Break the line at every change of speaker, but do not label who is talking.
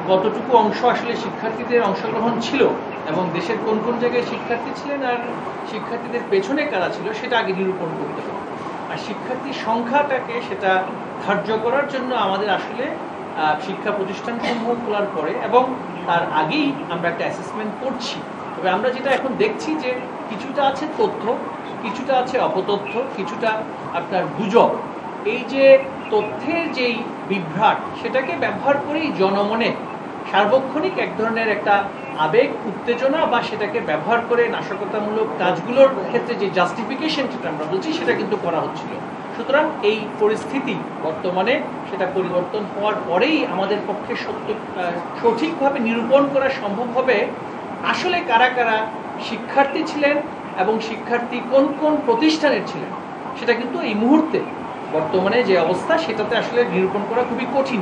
কতটুকু অংশ আসলে শিক্ষার্থীদের অংশগ্রহণ ছিল এবং দেশের কোন কোন জায়গায় শিক্ষার্থী ছিলেন আর শিক্ষার্থীদের পেছনে কারা ছিল সেটা আগে নিরূপণ করতে হবে। আর শিক্ষার্থীর সংখ্যাটাকে সেটা ধার্য করার জন্য আমাদের আসলে শিক্ষা প্রতিষ্ঠানসমূহ খোলার পরে এবং তার আগেই আমরা একটা অ্যাসেসমেন্ট করছি। তবে আমরা যেটা এখন দেখছি যে কিছুটা আছে তথ্য, কিছুটা আছে অপতথ্য, কিছুটা আপনার গুজব। এই যে তথ্যের যেই বিভ্রাট সেটাকে ব্যবহার করেই জনমনে সার্বক্ষণিক এক ধরনের একটা আবেগ উত্তেজনা বা সেটাকে ব্যবহার করে নাশকতামূলক কাজগুলোর ক্ষেত্রে যে জাস্টিফিকেশন যেটা আমরা বলছি সেটা কিন্তু করা হচ্ছিল। সুতরাং এই পরিস্থিতি বর্তমানে সেটা পরিবর্তন হওয়ার পরেই আমাদের পক্ষে সঠিকভাবে নিরূপণ করা সম্ভব হবে আসলে কারা কারা শিক্ষার্থী ছিলেন এবং শিক্ষার্থী কোন কোন প্রতিষ্ঠানের ছিলেন। সেটা কিন্তু এই মুহূর্তে বর্তমানে যে অবস্থা সেটাতে আসলে নিরূপণ করা খুবই কঠিন।